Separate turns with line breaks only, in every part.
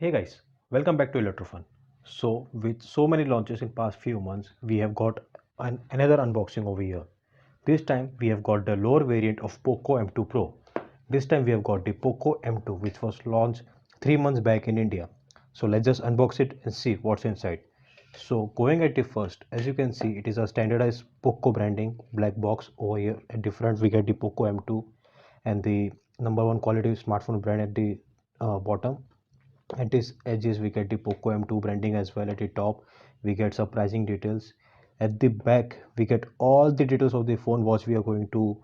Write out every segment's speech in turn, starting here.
Hey guys, welcome back to Electrofun. So, with so many launches in past few months, we have got another unboxing over here. This time we have got the lower variant of Poco M2 Pro. This time we have got the Poco M2 which was launched 3 months back in India. So let's just unbox it and see what's inside. So going at the first, as you can see, it is a standardized Poco branding black box. Over here at the front we get the Poco M2 and the number one quality smartphone brand at the bottom. At its edges we get the Poco M2 branding, as well at the top we get surprising details. At the back we get all the details of the phone what we are going to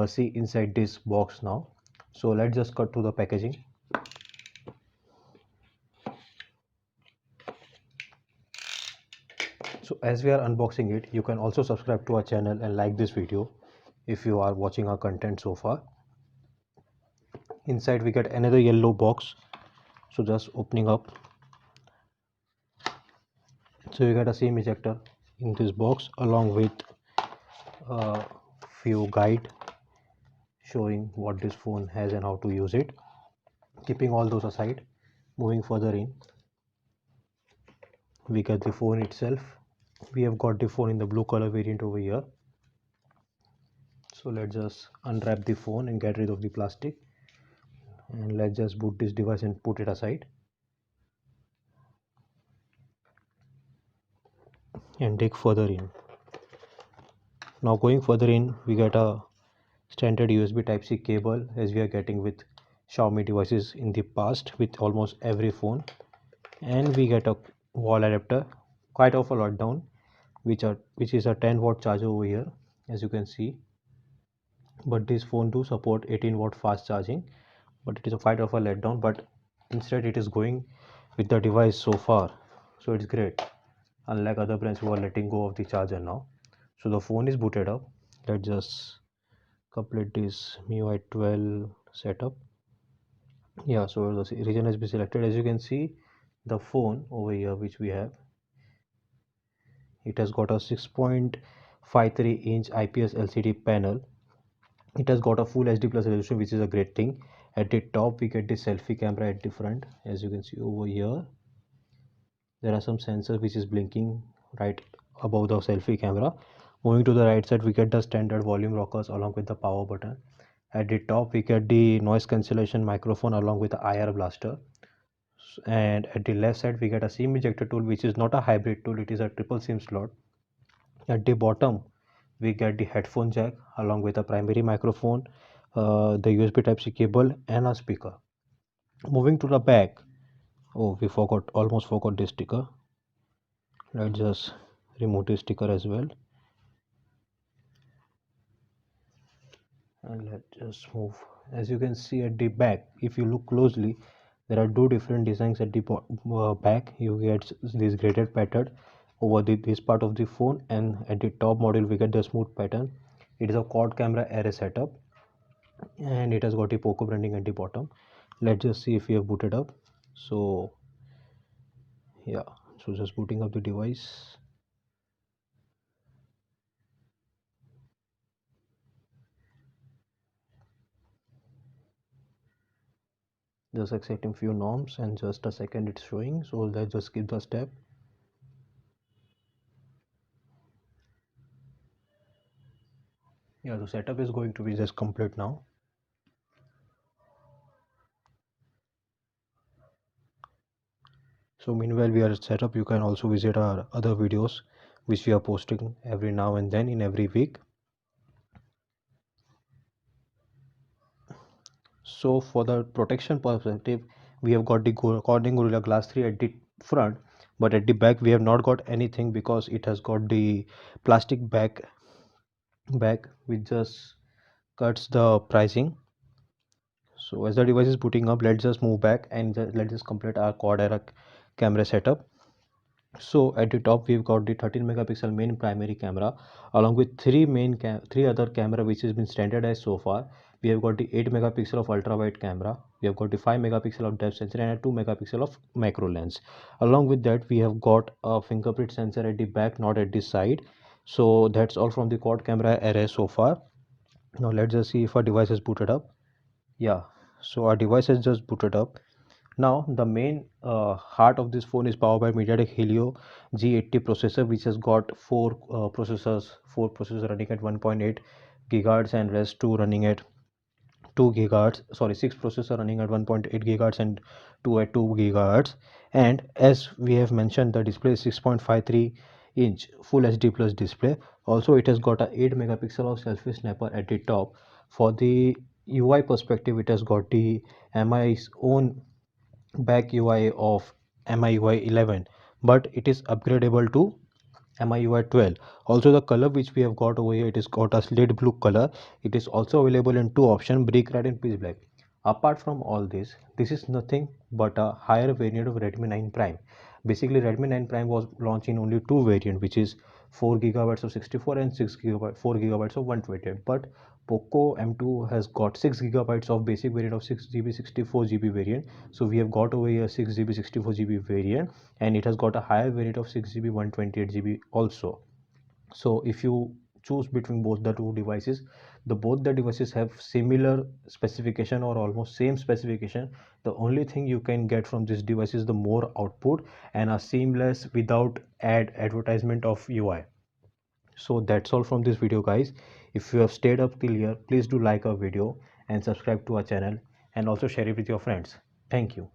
see inside this box now. So let's just cut to the packaging. So as we are unboxing it, you can also subscribe to our channel and like this video if you are watching our content so far. Inside we get another yellow box, so just opening up. So you get a SIM ejector in this box along with a few guide showing what this phone has and how to use it. Keeping all those aside, moving further in, we get the phone itself. We have got the phone in the blue color variant over here. So let's just unwrap the phone and get rid of the plastic, and let's just boot this device and put it aside and dig further in. Now going further in, we get a standard USB Type-C cable, as we are getting with Xiaomi devices in the past with almost every phone. And we get a wall adapter, quite of a lot down, which is a 10-watt charger over here, as you can see. But this phone do support 18-watt fast charging, but it is a quite of a letdown. But instead it is going with the device so far, so it's great, unlike other brands who are letting go of the charger now. So the phone is booted up. Let's just complete this MIUI 12 setup. Yeah, so the region has been selected. As you can see, the phone over here which we have, it has got a 6.53-inch IPS LCD panel. It has got a full HD plus resolution, which is a great thing. At the top we get the selfie camera at the front. As you can see over here, there are some sensors which is blinking right above the selfie camera. Moving to the right side, we get the standard volume rockers along with the power button. At the top we get the noise cancellation microphone along with the IR blaster. And at the left side we get a SIM ejector tool, which is not a hybrid tool, it is a triple SIM slot. At the bottom we get the headphone jack along with a primary microphone, the USB Type-C cable and a speaker. Moving to the back, oh, we almost forgot this sticker. Let's just remove this sticker as well, and let's just move. As you can see at the back, if you look closely, there are two different designs at the back. You get this graded pattern over this part of the phone, and at the top model we get the smooth pattern. It is a quad camera array setup, and it has got the Poco branding at the bottom. Let's just see if we have booted up. So yeah, so just booting up the device. Just accepting few norms, and just a second it's showing, so let's just skip the step. Yeah, the setup is going to be just complete now. So meanwhile we are set up, you can also visit our other videos which we are posting every now and then in every week. So for the protection perspective, we have got the Corning Gorilla Glass 3 at the front, but at the back we have not got anything because it has got the plastic back which just cuts the pricing. So as the device is booting up, let's just move back and let's just complete our quad era camera setup. So at the top we've got the 13 megapixel main primary camera along with three other camera which has been standardized so far. We have got the 8 megapixel of ultra wide camera, we have got the 5 megapixel of depth sensor and a 2 megapixel of macro lens. Along with that we have got a fingerprint sensor at the back, not at the side. So that's all from the quad camera array so far. Now let's just see if our device is booted up. Yeah, so our device has just booted up. Now the main heart of this phone is powered by MediaTek Helio G80 processor, which has got four processors running at 1.8 gigahertz and rest two running at 2 gigahertz, sorry, 6 processor running at 1.8 gigahertz and 2 at 2 gigahertz. And as we have mentioned, the display is 6.53 inch full HD plus display. Also it has got a 8 megapixel of selfie snapper at the top. For the UI perspective, it has got the MI's own back UI of MIUI 11, but it is upgradable to MIUI 12. Also the color which we have got over here, it is got a slate blue color. It is also available in two options, brick red and pitch black. Apart from all this is nothing but a higher variant of Redmi 9 Prime. Basically Redmi 9 Prime was launched in only two variant, which is 4 gigabytes of 64 and 6 gigabyte 4 gigabytes of 128. But Poco M2 has got 6 gigabytes of basic variant of 6 GB 64 GB variant. So we have got over here 6 GB 64 GB variant, and it has got a higher variant of 6 GB 128 GB also. So if you choose between both the two devices, both the devices have similar specification or almost same specification. The only thing you can get from this device is the more output and a seamless without advertisement of UI. So that's all from this video, guys. If you have stayed up till here, please do like our video and subscribe to our channel, and also share it with your friends. Thank you.